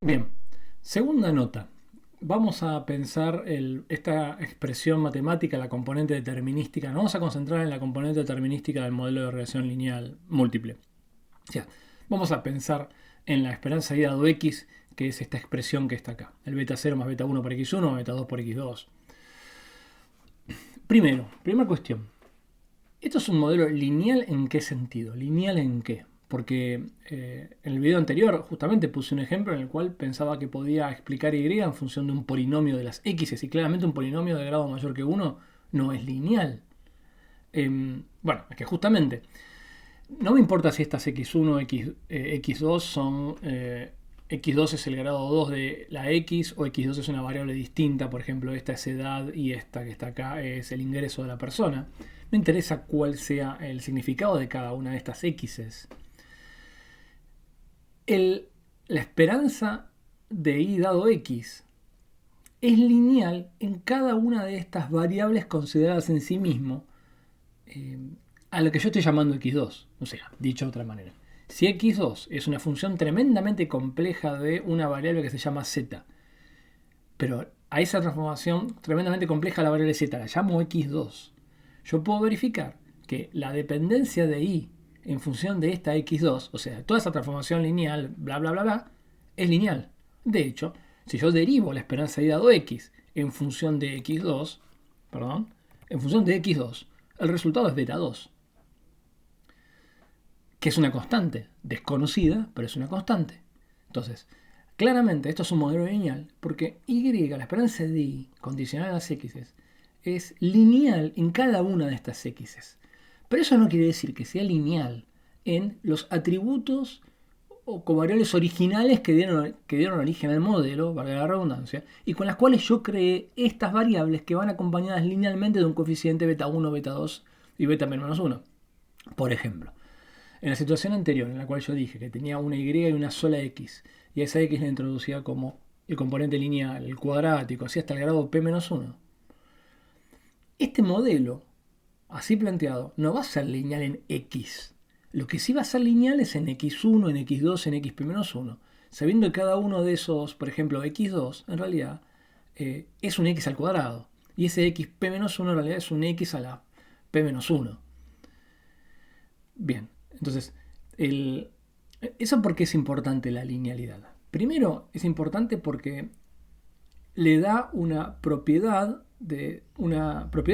Bien, segunda nota. Vamos a pensar esta expresión matemática, la componente determinística. Nos vamos a concentrar en la componente determinística del modelo de regresión lineal múltiple. O sea, vamos a pensar en la esperanza y dado x, que es esta expresión que está acá. El beta 0 más beta 1 por x1 más beta 2 por x2. Primera cuestión. ¿Esto es un modelo lineal en qué sentido? ¿Lineal en qué? Porque en el video anterior justamente puse un ejemplo en el cual pensaba que podía explicar y en función de un polinomio de las x, y claramente un polinomio de grado mayor que 1 no es lineal. Bueno, es que justamente no me importa si estas x1 o x2 son x2 es el grado 2 de la x, o x2 es una variable distinta. Por ejemplo, esta es edad y esta que está acá es el ingreso de la persona. Me interesa cuál sea el significado de cada una de estas x's. La esperanza de y dado x es lineal en cada una de estas variables consideradas en sí mismo, a lo que yo estoy llamando x2. O sea, dicho de otra manera, si x2 es una función tremendamente compleja de una variable que se llama z, pero a esa transformación tremendamente compleja de la variable z la llamo x2, yo puedo verificar que la dependencia de y en función de esta x2, o sea, toda esa transformación lineal, bla, bla, bla, bla, es lineal. De hecho, si yo derivo la esperanza de y dado x en función de x2, el resultado es beta 2, que es una constante, desconocida, pero es una constante. Entonces, claramente esto es un modelo lineal porque y, la esperanza de y, condicional a las x, es lineal en cada una de estas x. Pero eso no quiere decir que sea lineal en los atributos o covariables originales que dieron origen al modelo, valga la redundancia, y con las cuales yo creé estas variables que van acompañadas linealmente de un coeficiente beta 1, beta 2 y beta menos 1. Por ejemplo, en la situación anterior en la cual yo dije que tenía una y y una sola x, y a esa x la introducía como el componente lineal, el cuadrático, así hasta el grado p-1. Este modelo, así planteado, no va a ser lineal en x. Lo que sí va a ser lineal es en x1, en x2, en xp-1. Sabiendo que cada uno de esos, por ejemplo, x2, en realidad es un x al cuadrado. Y ese xp-1 en realidad es un x a la p-1. Bien, entonces, ¿eso por qué es importante la linealidad? Primero, es importante porque le da una propiedad de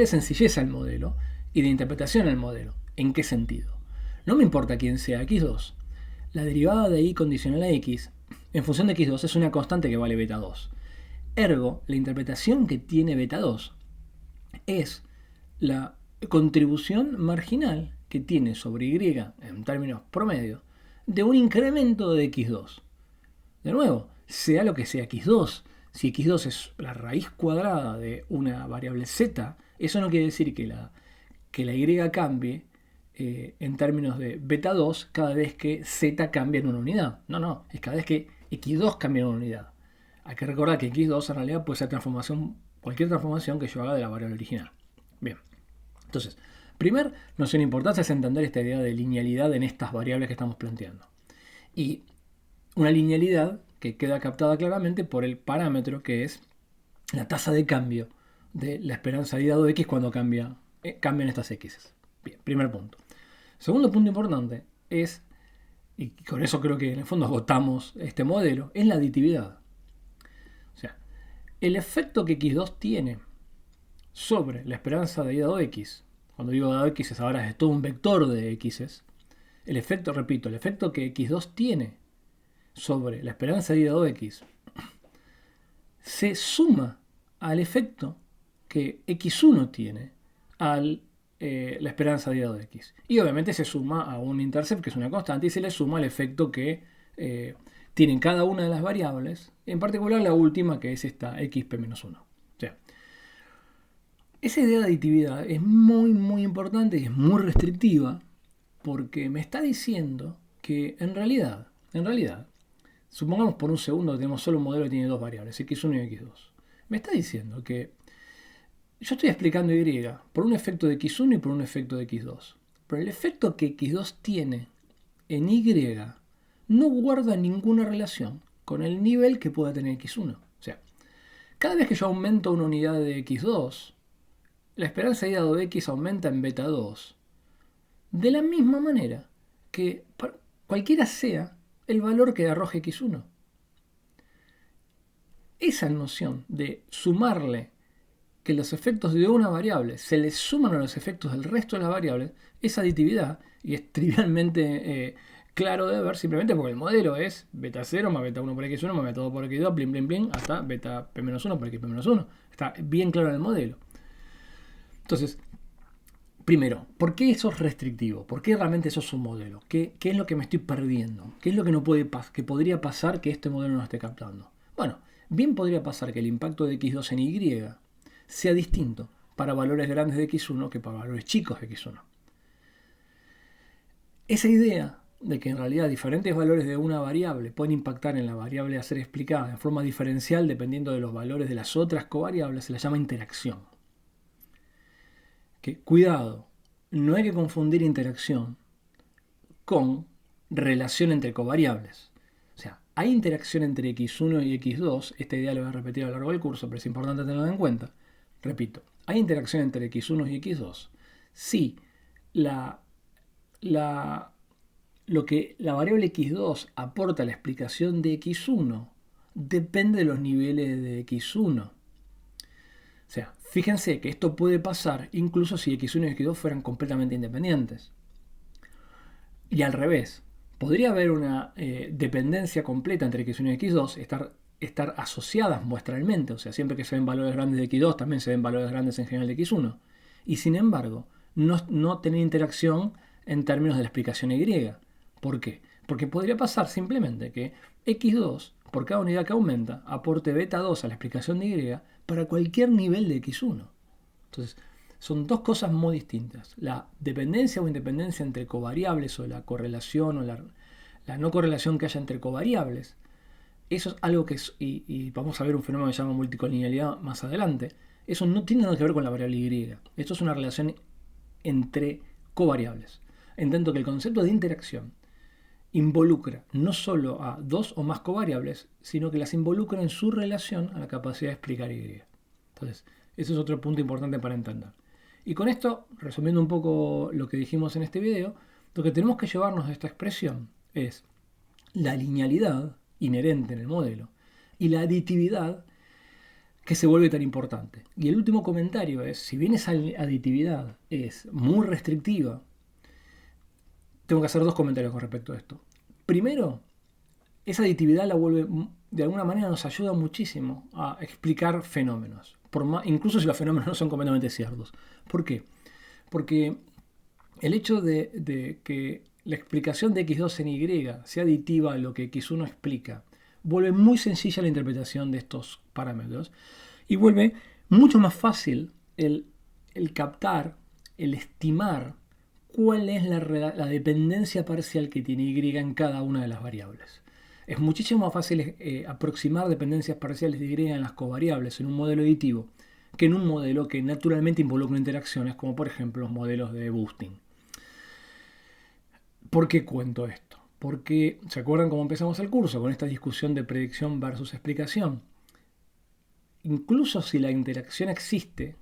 sencillez al modelo y de interpretación al modelo. ¿En qué sentido? No me importa quién sea x2. La derivada de y condicional a x en función de x2 es una constante que vale beta 2. Ergo, la interpretación que tiene beta 2 es la contribución marginal que tiene sobre y, en términos promedio, de un incremento de x2. De nuevo, sea lo que sea x2, si x2 es la raíz cuadrada de una variable z, eso no quiere decir que la y cambie en términos de beta 2 cada vez que z cambia en una unidad. No, es cada vez que x2 cambia en una unidad. Hay que recordar que x2 en realidad puede ser cualquier transformación que yo haga de la variable original. Bien, entonces, primer noción importante es entender esta idea de linealidad en estas variables que estamos planteando. Y una linealidad que queda captada claramente por el parámetro que es la tasa de cambio de la esperanza de dado x cuando cambian estas x. Bien, primer punto. Segundo punto importante es, y con eso creo que en el fondo agotamos este modelo, es la aditividad. O sea, el efecto que x2 tiene sobre la esperanza de dado x, cuando digo dado x ahora es todo un vector de x, el efecto, repito, el efecto que x2 tiene sobre la esperanza de dado x se suma al efecto que x1 tiene a la esperanza de dado x. Y obviamente se suma a un intercept, que es una constante, y se le suma el efecto que tienen cada una de las variables, en particular la última, que es esta xp-1. O sea, esa idea de aditividad es muy, muy importante y es muy restrictiva, porque me está diciendo que en realidad, supongamos por un segundo que tenemos solo un modelo que tiene dos variables, x1 y x2. Me está diciendo que yo estoy explicando y por un efecto de x1 y por un efecto de x2. Pero el efecto que x2 tiene en y no guarda ninguna relación con el nivel que pueda tener x1. O sea, cada vez que yo aumento una unidad de x2, la esperanza de ida de x aumenta en beta 2. De la misma manera que cualquiera sea el valor que arroje x1. Esa noción de sumarle que los efectos de una variable se le suman a los efectos del resto de las variables es aditividad y es trivialmente claro de ver simplemente porque el modelo es beta 0 más beta 1 por x1 más beta 2 por x2, blin, blin, blin, hasta beta p-1 por xp-1. Está bien claro en el modelo. Entonces, primero, ¿por qué eso es restrictivo? ¿Por qué realmente eso es un modelo? ¿Qué es lo que me estoy perdiendo? ¿Qué es lo que no puede que podría pasar que este modelo no esté captando? Bueno, bien podría pasar que el impacto de x2 en y sea distinto para valores grandes de x1 que para valores chicos de x1. Esa idea de que en realidad diferentes valores de una variable pueden impactar en la variable a ser explicada en forma diferencial dependiendo de los valores de las otras covariables se la llama interacción. Que, cuidado, no hay que confundir interacción con relación entre covariables. O sea, hay interacción entre x1 y x2, esta idea la voy a repetir a lo largo del curso, pero es importante tenerla en cuenta. Repito, hay interacción entre x1 y x2 si lo que la variable x2 aporta a la explicación de x1 depende de los niveles de x1. O sea, fíjense que esto puede pasar incluso si x1 y x2 fueran completamente independientes. Y al revés, podría haber una dependencia completa entre x1 y x2, estar asociadas muestralmente, o sea, siempre que se ven valores grandes de x2, también se ven valores grandes en general de x1. Y sin embargo, no tener interacción en términos de la explicación y. ¿Por qué? Porque podría pasar simplemente que x2, por cada unidad que aumenta, aporte beta 2 a la explicación de y para cualquier nivel de x1. Entonces, son dos cosas muy distintas. La dependencia o independencia entre covariables o la correlación o la no correlación que haya entre covariables. Eso es algo que es, y vamos a ver un fenómeno que se llama multicolinealidad más adelante. Eso no tiene nada que ver con la variable y. Esto es una relación entre covariables. En tanto que el concepto de interacción involucra no solo a dos o más covariables, sino que las involucra en su relación a la capacidad de explicar y. Entonces, ese es otro punto importante para entender. Y con esto, resumiendo un poco lo que dijimos en este video, lo que tenemos que llevarnos de esta expresión es la linealidad inherente en el modelo y la aditividad que se vuelve tan importante. Y el último comentario es, si bien esa aditividad es muy restrictiva, tengo que hacer dos comentarios con respecto a esto. Primero, esa aditividad la vuelve, de alguna manera nos ayuda muchísimo a explicar fenómenos, incluso si los fenómenos no son completamente ciertos. ¿Por qué? Porque el hecho de que la explicación de x2 en y sea aditiva a lo que x1 explica, vuelve muy sencilla la interpretación de estos parámetros y vuelve mucho más fácil el captar, el estimar cuál es la dependencia parcial que tiene y en cada una de las variables. Es muchísimo más fácil aproximar dependencias parciales de y en las covariables en un modelo aditivo que en un modelo que naturalmente involucra interacciones, como por ejemplo los modelos de boosting. ¿Por qué cuento esto? Porque, ¿se acuerdan cómo empezamos el curso? Con esta discusión de predicción versus explicación. Incluso si la interacción existe,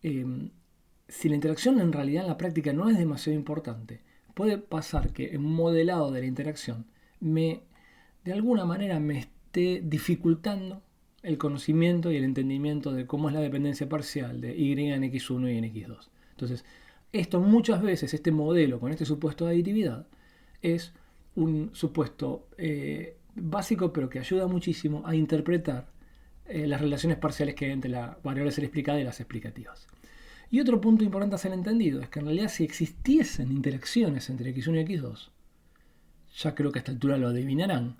si la interacción en realidad en la práctica no es demasiado importante, puede pasar que en un modelado de la interacción de alguna manera me esté dificultando el conocimiento y el entendimiento de cómo es la dependencia parcial de y en x1 y en x2. Entonces, esto muchas veces, este modelo con este supuesto de aditividad, es un supuesto básico, pero que ayuda muchísimo a interpretar las relaciones parciales que hay entre la variable a ser explicada y las explicativas. Y otro punto importante a ser entendido es que en realidad si existiesen interacciones entre x1 y x2, ya creo que a esta altura lo adivinarán,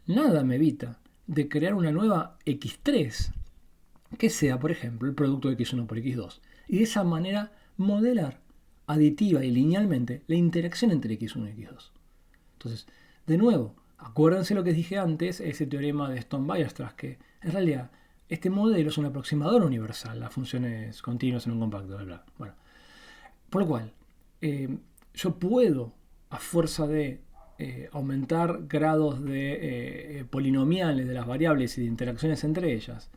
nada me evita de crear una nueva x3 que sea, por ejemplo, el producto de x1 por x2. Y de esa manera modelar aditiva y linealmente la interacción entre x1 y x2. Entonces, de nuevo, acuérdense lo que dije antes, ese teorema de Stone-Weierstrass, que en realidad este modelo es un aproximador universal a funciones continuas en un compacto. Bla, bla. Bueno, por lo cual, yo puedo, a fuerza de aumentar grados de polinomiales de las variables y de interacciones entre ellas,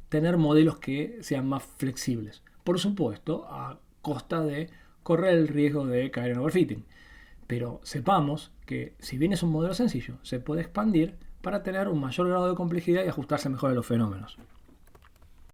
tener modelos que sean más flexibles. Por supuesto, a costa de correr el riesgo de caer en overfitting. Pero sepamos que si bien es un modelo sencillo, se puede expandir para tener un mayor grado de complejidad y ajustarse mejor a los fenómenos.